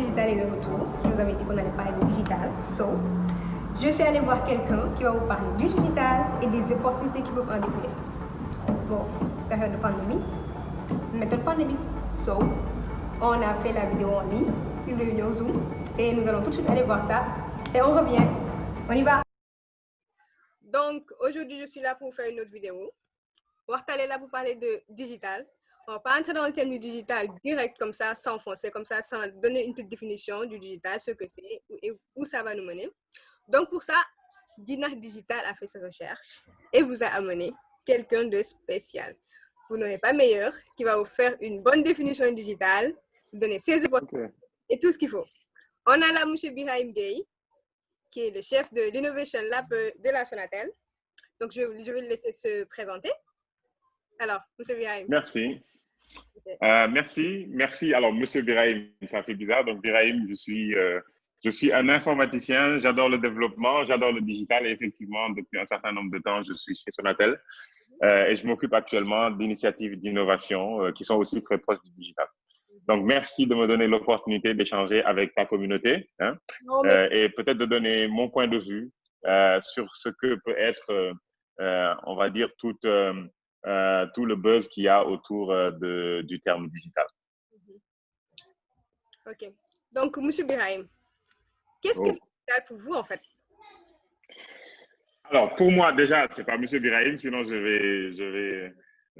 digital est de retour. Je vous avais dit qu'on allait parler de digital. So, je suis allée voir quelqu'un qui va vous parler du digital et des opportunités qui peuvent en découler. Bon, période de pandémie, méthode pandémique. So, on a fait la vidéo en ligne, une réunion Zoom, et nous allons tout de suite aller voir ça. Et on revient. On y va. Donc, aujourd'hui, je suis là pour faire une autre vidéo. Wartal est là pour parler de digital. On ne va pas entrer dans le thème du digital direct comme ça, sans foncer, comme ça, sans donner une petite définition du digital, ce que c'est et où ça va nous mener. Donc, pour ça, Dina Digital a fait ses recherches et vous a amené quelqu'un de spécial. Vous n'aurez pas meilleur qui va vous faire une bonne définition du digital, vous donner ses opportunités et tout ce qu'il faut. On a là M. Birahim Gueye, qui est le chef de l'Innovation Lab de la Sonatel. Donc, je vais le laisser se présenter. Alors, M. Birahim. Merci. Merci. Alors, Monsieur Birahim, ça fait bizarre. Donc, Birahim, je suis un informaticien. J'adore le développement, j'adore le digital. Et effectivement, depuis un certain nombre de temps, je suis chez Sonatel. Et je m'occupe actuellement d'initiatives d'innovation qui sont aussi très proches du digital. Donc, merci de me donner l'opportunité d'échanger avec ta communauté et peut-être de donner mon point de vue sur ce que peut être, on va dire, tout le buzz qu'il y a autour du terme digital. OK. Donc, M. Birahim, qu'est-ce que le digital pour vous, en fait? Alors, pour moi, déjà, ce n'est pas M. Birahim, sinon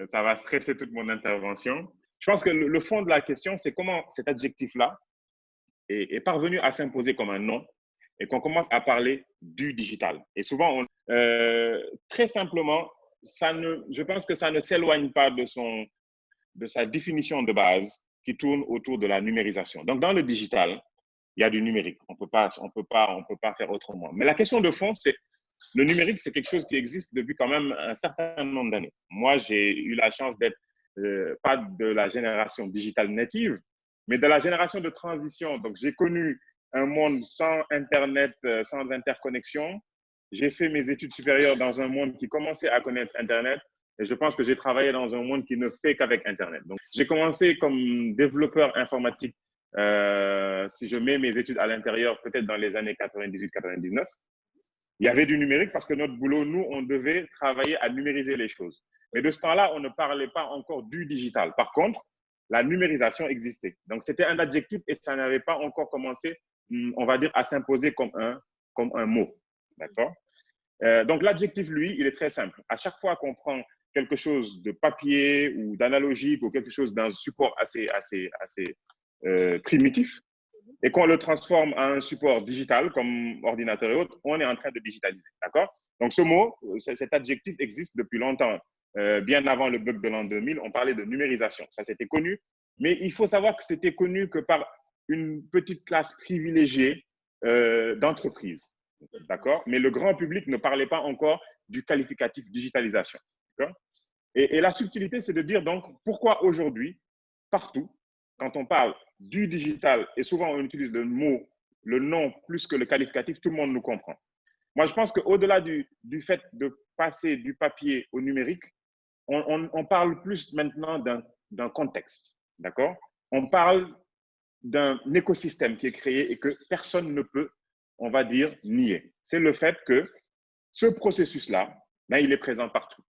ça va stresser toute mon intervention. Je pense que le fond de la question, c'est comment cet adjectif-là est parvenu à s'imposer comme un nom et qu'on commence à parler du digital. Et souvent, très simplement, je pense que ça ne s'éloigne pas de sa définition de base qui tourne autour de la numérisation. Donc, dans le digital, il y a du numérique. On peut pas faire autrement. Mais la question de fond, c'est le numérique, c'est quelque chose qui existe depuis quand même un certain nombre d'années. Moi, j'ai eu la chance d'être pas de la génération digitale native, mais de la génération de transition. Donc, j'ai connu un monde sans Internet, sans interconnexion. J'ai fait mes études supérieures dans un monde qui commençait à connaître Internet. Et je pense que j'ai travaillé dans un monde qui ne fait qu'avec Internet. Donc, j'ai commencé comme développeur informatique, si je mets mes études à l'intérieur, peut-être dans les années 98-99. Il y avait du numérique parce que notre boulot, nous, on devait travailler à numériser les choses. Mais de ce temps-là, on ne parlait pas encore du digital. Par contre, la numérisation existait. Donc, c'était un adjectif et ça n'avait pas encore commencé, on va dire, à s'imposer comme un mot. D'accord? Donc, l'adjectif, lui, il est très simple. À chaque fois qu'on prend quelque chose de papier ou d'analogique ou quelque chose d'un support assez primitif, et qu'on le transforme en un support digital comme ordinateur et autres, on est en train de digitaliser. D'accord? Donc, ce mot, cet adjectif existe depuis longtemps. Bien avant le bug de l'an 2000, on parlait de numérisation. Ça, c'était connu. Mais il faut savoir que c'était connu que par une petite classe privilégiée d'entreprises. D'accord? Mais le grand public ne parlait pas encore du qualificatif digitalisation. D'accord? Et la subtilité, c'est de dire donc pourquoi aujourd'hui, partout, quand on parle du digital, et souvent on utilise le mot, le nom plus que le qualificatif, tout le monde nous comprend. Moi, je pense qu'au-delà du fait de passer du papier au numérique, on parle plus maintenant d'un contexte, d'accord? On parle d'un écosystème qui est créé et que personne ne peut, on va dire, nier. C'est le fait que ce processus-là, ben, il est présent partout.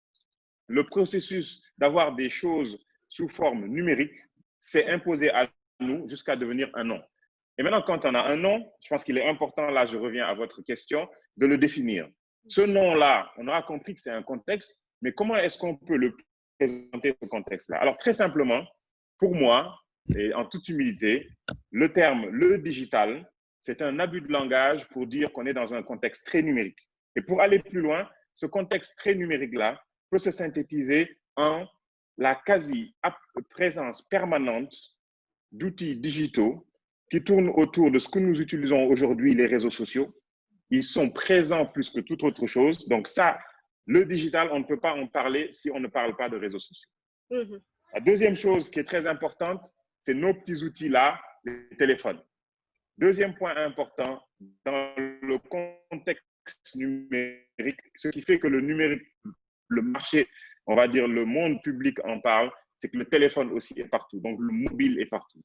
Le processus d'avoir des choses sous forme numérique s'est imposé à nous jusqu'à devenir un nom. Et maintenant, quand on a un nom, je pense qu'il est important, là je reviens à votre question, de le définir. Ce nom-là, on aura compris que c'est un contexte, mais comment est-ce qu'on peut le présenter, ce contexte-là? Alors très simplement, pour moi, et en toute humilité, le terme « le digital », c'est un abus de langage pour dire qu'on est dans un contexte très numérique. Et pour aller plus loin, ce contexte très numérique-là peut se synthétiser en la quasi-présence permanente d'outils digitaux qui tournent autour de ce que nous utilisons aujourd'hui, les réseaux sociaux. Ils sont présents plus que toute autre chose. Donc ça, le digital, on ne peut pas en parler si on ne parle pas de réseaux sociaux. La deuxième chose qui est très importante, c'est nos petits outils-là, les téléphones. Deuxième point important, dans le contexte numérique, ce qui fait que le numérique, le marché, on va dire le monde public en parle, c'est que le téléphone aussi est partout. Donc, le mobile est partout.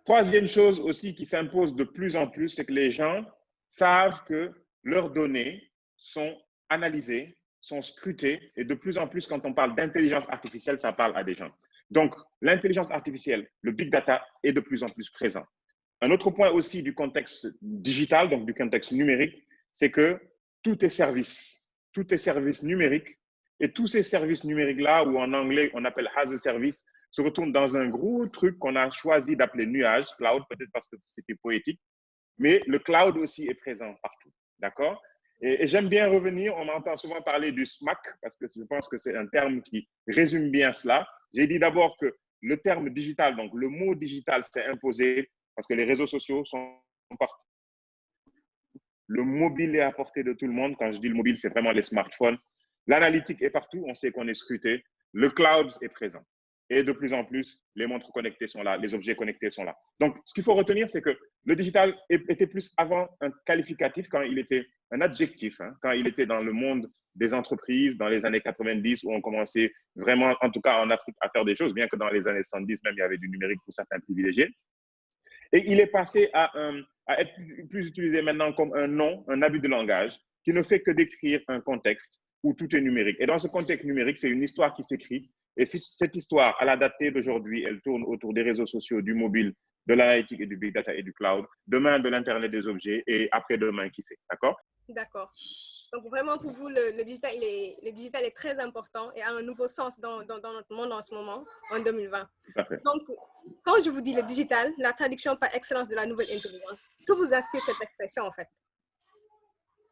Troisième chose aussi qui s'impose de plus en plus, c'est que les gens savent que leurs données sont analysées, sont scrutées, et de plus en plus, quand on parle d'intelligence artificielle, ça parle à des gens. Donc, l'intelligence artificielle, le big data est de plus en plus présent. Un autre point aussi du contexte digital, donc du contexte numérique, c'est que tout est service numérique, et tous ces services numériques-là, ou en anglais, on appelle as a service, se retournent dans un gros truc qu'on a choisi d'appeler nuage, cloud, peut-être parce que c'était poétique, mais le cloud aussi est présent partout, d'accord? Et j'aime bien revenir, on entend souvent parler du SMAC, parce que je pense que c'est un terme qui résume bien cela. J'ai dit d'abord que le terme digital, donc le mot digital s'est imposé parce que les réseaux sociaux sont partout. Le mobile est à portée de tout le monde. Quand je dis le mobile, c'est vraiment les smartphones. L'analytique est partout, on sait qu'on est scruté. Le cloud est présent. Et de plus en plus, les montres connectées sont là, les objets connectés sont là. Donc, ce qu'il faut retenir, c'est que le digital était plus avant un qualificatif quand il était un adjectif, hein, quand il était dans le monde des entreprises, dans les années 90, où on commençait vraiment, en tout cas en Afrique, à faire des choses, bien que dans les années 70, même, il y avait du numérique pour certains privilégiés. Et il est passé à être plus utilisé maintenant comme un nom, un abus de langage, qui ne fait que décrire un contexte où tout est numérique. Et dans ce contexte numérique, c'est une histoire qui s'écrit. Et cette histoire, à la date d'aujourd'hui, elle tourne autour des réseaux sociaux, du mobile, de l'analytique et du big data et du cloud, demain de l'Internet des objets et après-demain, qui sait. D'accord? D'accord. Donc vraiment pour vous, le digital est très important et a un nouveau sens dans notre monde en ce moment, en 2020. Tout à fait. Donc, quand je vous dis le digital, la traduction par excellence de la nouvelle intelligence, que vous inspire cette expression en fait?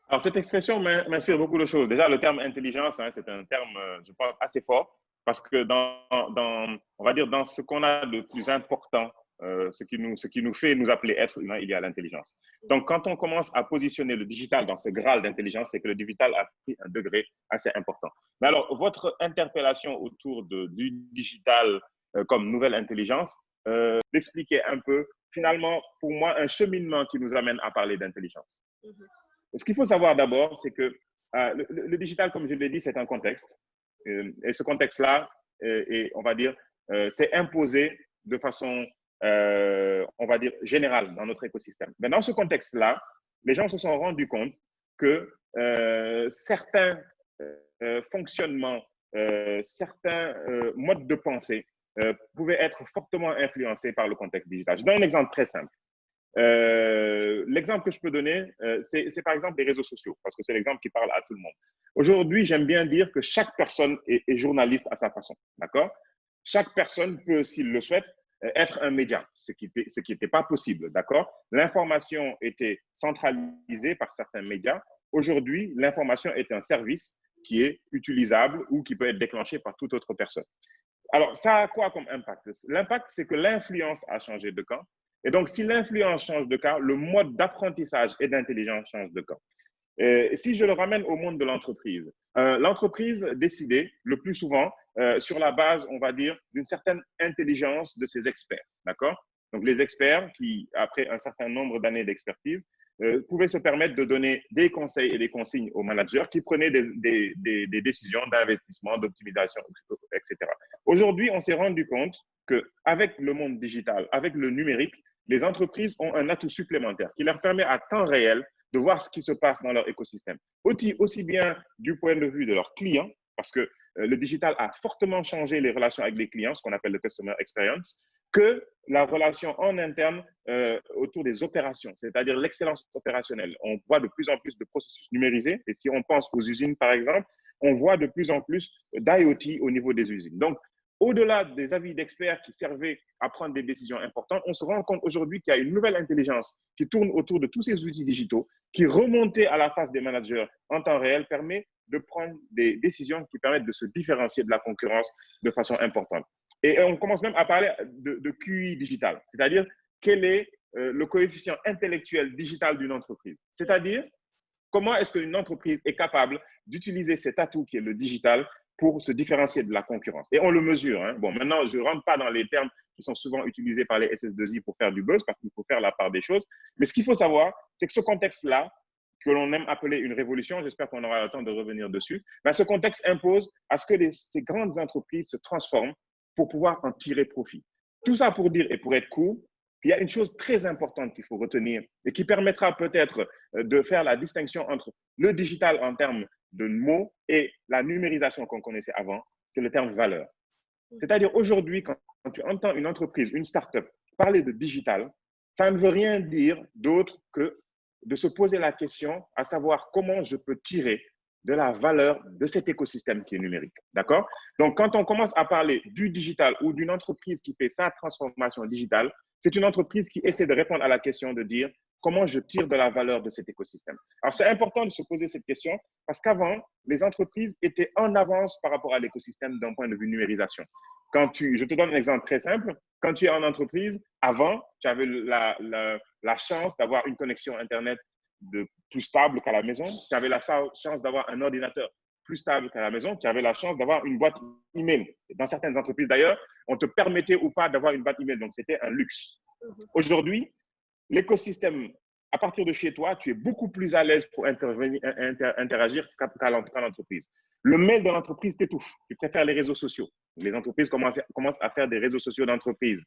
Alors, cette expression m'inspire beaucoup de choses. Déjà, le terme intelligence, hein, c'est un terme, je pense, assez fort parce que on va dire, dans ce qu'on a de plus important, ce qui nous fait nous appeler être humains, il y a l'intelligence. Donc, quand on commence à positionner le digital dans ce graal d'intelligence, c'est que le digital a pris un degré assez important. Mais alors, votre interpellation autour du digital comme nouvelle intelligence, d'expliquer un peu, finalement, pour moi, un cheminement qui nous amène à parler d'intelligence. Ce qu'il faut savoir d'abord, c'est que le digital, comme je l'ai dit, c'est un contexte. Et ce contexte-là, on va dire, c'est imposé de façon, on va dire, générale dans notre écosystème. Mais dans ce contexte-là, les gens se sont rendus compte que certains fonctionnements, certains modes de pensée pouvaient être fortement influencés par le contexte digital. Je donne un exemple très simple. L'exemple que je peux donner, c'est par exemple les réseaux sociaux, parce que c'est l'exemple qui parle à tout le monde. Aujourd'hui, j'aime bien dire que chaque personne est journaliste à sa façon, d'accord? Chaque personne peut, s'il le souhaite, être un média, ce qui n'était pas possible, d'accord? L'information était centralisée par certains médias. Aujourd'hui, l'information est un service qui est utilisable ou qui peut être déclenché par toute autre personne. Alors, ça a quoi comme impact? L'impact, c'est que l'influence a changé de camp. Et donc, si l'influence change de camp, le mode d'apprentissage et d'intelligence change de camp. Si je le ramène au monde de l'entreprise, l'entreprise décidait le plus souvent sur la base, on va dire, d'une certaine intelligence de ses experts. D'accord? Donc, les experts qui, après un certain nombre d'années d'expertise, pouvaient se permettre de donner des conseils et des consignes aux managers qui prenaient des décisions d'investissement, d'optimisation, etc. Aujourd'hui, on s'est rendu compte qu'avec le monde digital, avec le numérique, les entreprises ont un atout supplémentaire qui leur permet à temps réel de voir ce qui se passe dans leur écosystème. Aussi bien du point de vue de leurs clients, parce que le digital a fortement changé les relations avec les clients, ce qu'on appelle le customer experience, que la relation en interne autour des opérations, c'est-à-dire l'excellence opérationnelle. On voit de plus en plus de processus numérisés, et si on pense aux usines, par exemple, on voit de plus en plus d'IoT au niveau des usines. Donc, au-delà des avis d'experts qui servaient à prendre des décisions importantes, on se rend compte aujourd'hui qu'il y a une nouvelle intelligence qui tourne autour de tous ces outils digitaux, qui, remontés à la face des managers en temps réel, permet de prendre des décisions qui permettent de se différencier de la concurrence de façon importante. Et on commence même à parler de QI digital, c'est-à-dire quel est le coefficient intellectuel digital d'une entreprise. C'est-à-dire comment est-ce qu'une entreprise est capable d'utiliser cet atout qui est le digital pour se différencier de la concurrence. Et on le mesure. Hein. Bon, maintenant, je ne rentre pas dans les termes qui sont souvent utilisés par les SS2I pour faire du buzz, parce qu'il faut faire la part des choses. Mais ce qu'il faut savoir, c'est que ce contexte-là, que l'on aime appeler une révolution, j'espère qu'on aura le temps de revenir dessus, ben, ce contexte impose à ce que ces grandes entreprises se transforment pour pouvoir en tirer profit. Tout ça pour dire, et pour être court, il y a une chose très importante qu'il faut retenir et qui permettra peut-être de faire la distinction entre le digital en termes de mots et la numérisation qu'on connaissait avant, c'est le terme valeur. C'est-à-dire aujourd'hui, quand tu entends une entreprise, une start-up parler de digital, ça ne veut rien dire d'autre que de se poser la question à savoir comment je peux tirer de la valeur de cet écosystème qui est numérique. D'accord? Donc, quand on commence à parler du digital ou d'une entreprise qui fait sa transformation digitale, c'est une entreprise qui essaie de répondre à la question de dire comment je tire de la valeur de cet écosystème. Alors, c'est important de se poser cette question parce qu'avant, les entreprises étaient en avance par rapport à l'écosystème d'un point de vue numérisation. Je te donne un exemple très simple. Quand tu es en entreprise, avant, tu avais la chance d'avoir une connexion Internet plus stable qu'à la maison. Tu avais la chance d'avoir un ordinateur plus stable qu'à la maison. Tu avais la chance d'avoir une boîte email. Dans certaines entreprises, d'ailleurs, on te permettait ou pas d'avoir une boîte email. Donc, c'était un luxe. Aujourd'hui, l'écosystème, à partir de chez toi, tu es beaucoup plus à l'aise pour interagir qu'à l'entreprise. Le mail de l'entreprise t'étouffe. Tu préfères les réseaux sociaux. Les entreprises commencent à faire des réseaux sociaux d'entreprise.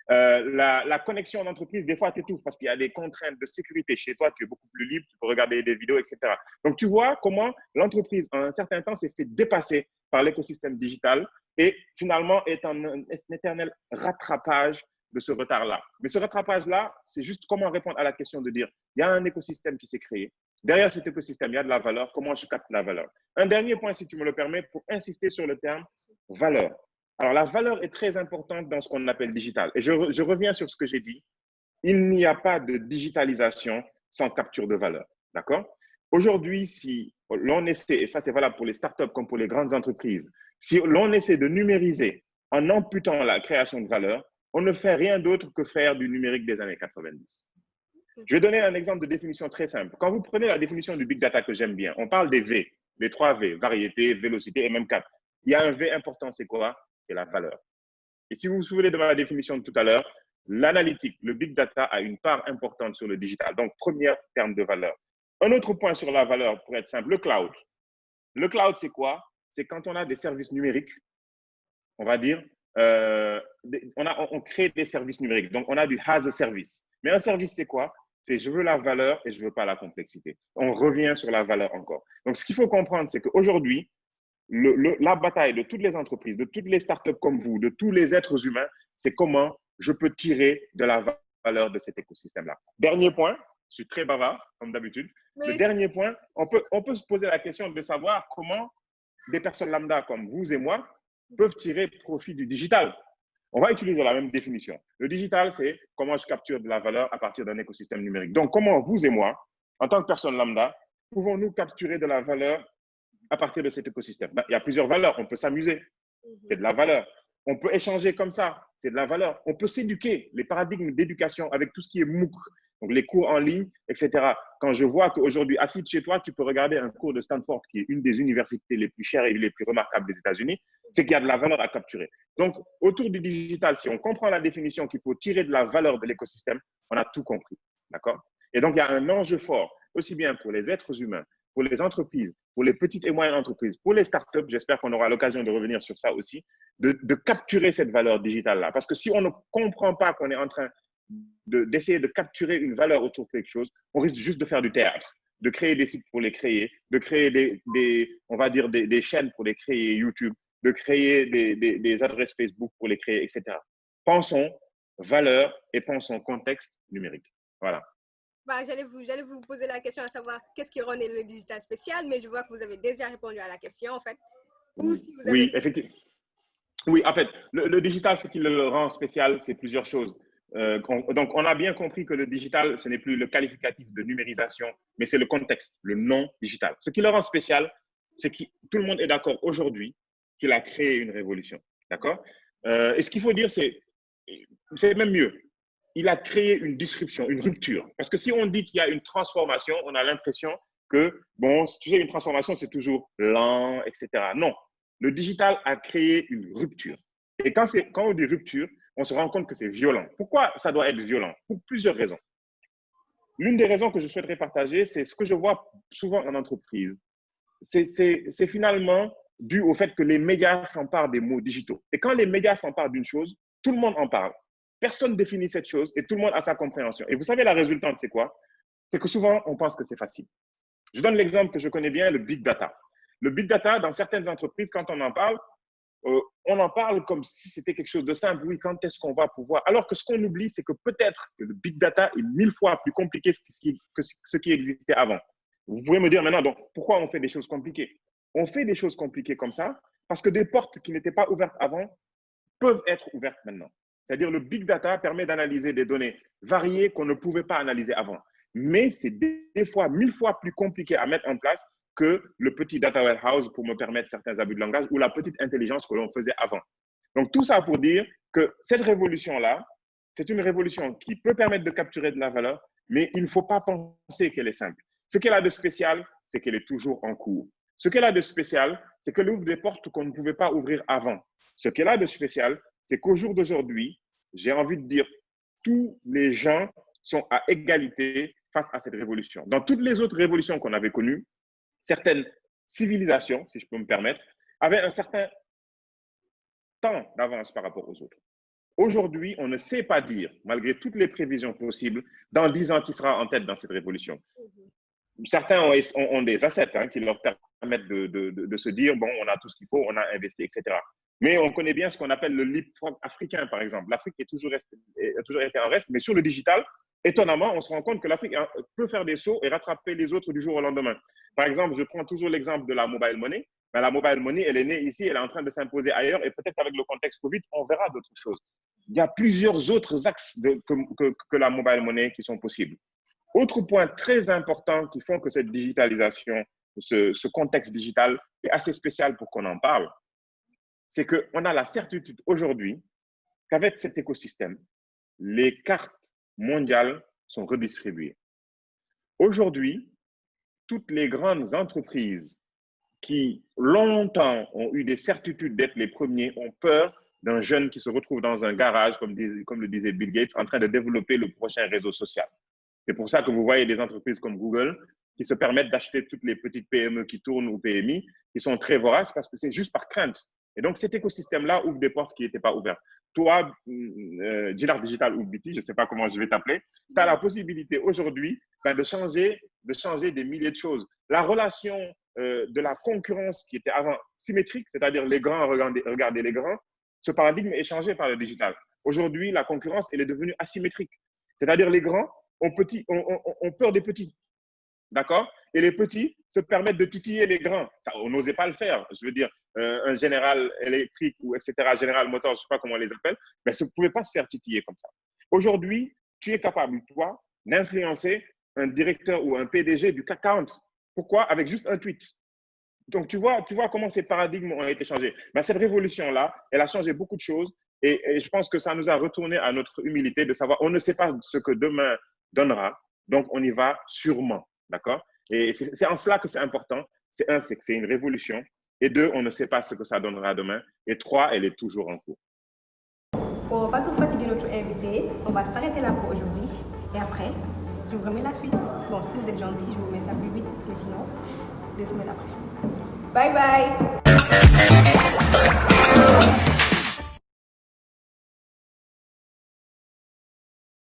La connexion en entreprise, des fois, t'étouffe parce qu'il y a des contraintes de sécurité. Chez toi, tu es beaucoup plus libre, tu peux regarder des vidéos, etc. Donc, tu vois comment l'entreprise, en un certain temps, s'est fait dépasser par l'écosystème digital et finalement est un éternel rattrapage de ce retard-là. Mais ce rattrapage-là, c'est juste comment répondre à la question de dire, il y a un écosystème qui s'est créé. Derrière cet écosystème, il y a de la valeur. Comment je capte la valeur? Un dernier point, si tu me le permets, pour insister sur le terme valeur. Alors, la valeur est très importante dans ce qu'on appelle digital. Et je reviens sur ce que j'ai dit. Il n'y a pas de digitalisation sans capture de valeur. D'accord? Aujourd'hui, si l'on essaie, et ça c'est valable pour les startups comme pour les grandes entreprises, si l'on essaie de numériser en amputant la création de valeur, on ne fait rien d'autre que faire du numérique des années 90. Je vais donner un exemple de définition très simple. Quand vous prenez la définition du big data que j'aime bien, on parle des V, les 3 V, variété, vélocité et même 4. Il y a un V important, c'est quoi? C'est la valeur. Et si vous vous souvenez de ma définition de tout à l'heure, l'analytique, le big data a une part importante sur le digital. Donc, premier terme de valeur. Un autre point sur la valeur, pour être simple, le cloud. Le cloud, c'est quoi? C'est quand on a des services numériques, on va dire, on crée des services numériques. Donc, on a du as a service. Mais un service, c'est quoi? C'est je veux la valeur et je ne veux pas la complexité. On revient sur la valeur encore. Donc, ce qu'il faut comprendre, c'est qu'aujourd'hui, la bataille de toutes les entreprises, de toutes les startups comme vous, de tous les êtres humains, c'est comment je peux tirer de la valeur de cet écosystème-là. Dernier point, je suis très bavard, comme d'habitude. Oui. Le dernier point, on peut se poser la question de savoir comment des personnes lambda comme vous et moi peuvent tirer profit du digital. On va utiliser la même définition. Le digital, c'est comment je capture de la valeur à partir d'un écosystème numérique. Donc, comment vous et moi, en tant que personne lambda, pouvons-nous capturer de la valeur à partir de cet écosystème? Il y a plusieurs valeurs. On peut s'amuser, c'est de la valeur. On peut échanger comme ça, c'est de la valeur. On peut s'éduquer, les paradigmes d'éducation avec tout ce qui est MOOC, donc les cours en ligne, etc. Quand je vois qu'aujourd'hui, assis chez toi, tu peux regarder un cours de Stanford, qui est une des universités les plus chères et les plus remarquables des États-Unis, c'est qu'il y a de la valeur à capturer. Donc, autour du digital, si on comprend la définition qu'il faut tirer de la valeur de l'écosystème, on a tout compris. D'accord? Et donc, il y a un enjeu fort, aussi bien pour les êtres humains, pour les entreprises, pour les petites et moyennes entreprises, pour les startups, j'espère qu'on aura l'occasion de revenir sur ça aussi, de capturer cette valeur digitale-là. Parce que si on ne comprend pas qu'on est en train d'essayer de capturer une valeur autour de quelque chose, on risque juste de faire du théâtre, de créer des sites pour les créer, de créer on va dire des chaînes pour les créer YouTube, de créer des adresses Facebook pour les créer, etc. Pensons valeur et pensons contexte numérique. Voilà. Bah, j'allais vous poser la question à savoir qu'est-ce qui rend le digital spécial, mais je vois que vous avez déjà répondu à la question, en fait. Ou si vous avez... Oui, effectivement. Oui, en fait, le digital, ce qui le rend spécial, c'est plusieurs choses. Donc, on a bien compris que le digital, ce n'est plus le qualificatif de numérisation, mais c'est le contexte, le non digital. Ce qui le rend spécial, c'est que tout le monde est d'accord aujourd'hui qu'il a créé une révolution. D'accord? Et ce qu'il faut dire, c'est même mieux. Il a créé une disruption, une rupture. Parce que si on dit qu'il y a une transformation, on a l'impression que, bon, tu sais, une transformation, c'est toujours lent, etc. Non, le digital a créé une rupture. Et quand on dit rupture, on se rend compte que c'est violent. Pourquoi ça doit être violent? Pour plusieurs raisons. L'une des raisons que je souhaiterais partager, c'est ce que je vois souvent en entreprise. C'est finalement dû au fait que les médias s'emparent des mots digitaux. Et quand les médias s'emparent d'une chose, tout le monde en parle. Personne définit cette chose et tout le monde a sa compréhension. Et vous savez, la résultante, c'est quoi? C'est que souvent, on pense que c'est facile. Je donne l'exemple que je connais bien, le big data. Le big data, dans certaines entreprises, quand on en parle comme si c'était quelque chose de simple. Oui, quand est-ce qu'on va pouvoir? Alors que ce qu'on oublie, c'est que peut-être que le big data est 1000 fois plus compliqué que ce qui existait avant. Vous pouvez me dire maintenant, donc, pourquoi on fait des choses compliquées? On fait des choses compliquées comme ça parce que des portes qui n'étaient pas ouvertes avant peuvent être ouvertes maintenant. C'est-à-dire le big data permet d'analyser des données variées qu'on ne pouvait pas analyser avant. Mais c'est des fois 1000 fois plus compliqué à mettre en place que le petit data warehouse pour me permettre certains abus de langage ou la petite intelligence que l'on faisait avant. Donc tout ça pour dire que cette révolution-là, c'est une révolution qui peut permettre de capturer de la valeur, mais il ne faut pas penser qu'elle est simple. Ce qu'elle a de spécial, c'est qu'elle est toujours en cours. Ce qu'elle a de spécial, c'est qu'elle ouvre des portes qu'on ne pouvait pas ouvrir avant. Ce qu'elle a de spécial, c'est qu'au jour d'aujourd'hui, j'ai envie de dire, tous les gens sont à égalité face à cette révolution. Dans toutes les autres révolutions qu'on avait connues, certaines civilisations, si je peux me permettre, avaient un certain temps d'avance par rapport aux autres. Aujourd'hui, on ne sait pas dire, malgré toutes les prévisions possibles, dans 10 ans qui sera en tête dans cette révolution. Certains ont des assets qui leur permettent de se dire, bon, on a tout ce qu'il faut, on a investi, etc. Mais on connaît bien ce qu'on appelle le leapfrog africain, par exemple. L'Afrique a toujours été en reste, mais sur le digital, étonnamment, on se rend compte que l'Afrique peut faire des sauts et rattraper les autres du jour au lendemain. Par exemple, je prends toujours l'exemple de la mobile money. Ben, la mobile money, elle est née ici, elle est en train de s'imposer ailleurs et peut-être avec le contexte Covid, on verra d'autres choses. Il y a plusieurs autres axes que la mobile money qui sont possibles. Autre point très important qui font que cette digitalisation, ce contexte digital est assez spécial pour qu'on en parle, c'est qu'on a la certitude aujourd'hui qu'avec cet écosystème, les cartes mondiales sont redistribuées. Aujourd'hui, toutes les grandes entreprises qui longtemps ont eu des certitudes d'être les premiers ont peur d'un jeune qui se retrouve dans un garage, comme le disait Bill Gates, en train de développer le prochain réseau social. C'est pour ça que vous voyez des entreprises comme Google qui se permettent d'acheter toutes les petites PME qui tournent ou PMI, qui sont très voraces parce que c'est juste par crainte. Et donc, cet écosystème-là ouvre des portes qui n'étaient pas ouvertes. Toi, Dinar Digital ou BT, je ne sais pas comment je vais t'appeler, tu as la possibilité aujourd'hui de changer des milliers de choses. La relation de la concurrence qui était avant symétrique, c'est-à-dire les grands regarder les grands, ce paradigme est changé par le digital. Aujourd'hui, la concurrence, elle est devenue asymétrique. C'est-à-dire les grands ont peur des petits. D'accord? Et les petits se permettent de titiller les grands. Ça, on n'osait pas le faire. Je veux dire, un General Electric ou etc., General Motors, je ne sais pas comment on les appelle, mais ça ne pouvait pas se faire titiller comme ça. Aujourd'hui, tu es capable, toi, d'influencer un directeur ou un PDG du CAC 40. Pourquoi? Avec juste un tweet. Donc, tu vois comment ces paradigmes ont été changés. Ben, cette révolution-là, elle a changé beaucoup de choses et je pense que ça nous a retourné à notre humilité de savoir, on ne sait pas ce que demain donnera, donc on y va sûrement. D'accord? Et c'est en cela que c'est important. C'est que c'est une révolution. Et deux, on ne sait pas ce que ça donnera demain. Et trois, elle est toujours en cours. Pour ne pas trop fatiguer notre invité, on va s'arrêter là pour aujourd'hui. Et après, je vous remets la suite. Bon, si vous êtes gentil, je vous mets ça plus vite. Mais sinon, 2 semaines après. Bye bye!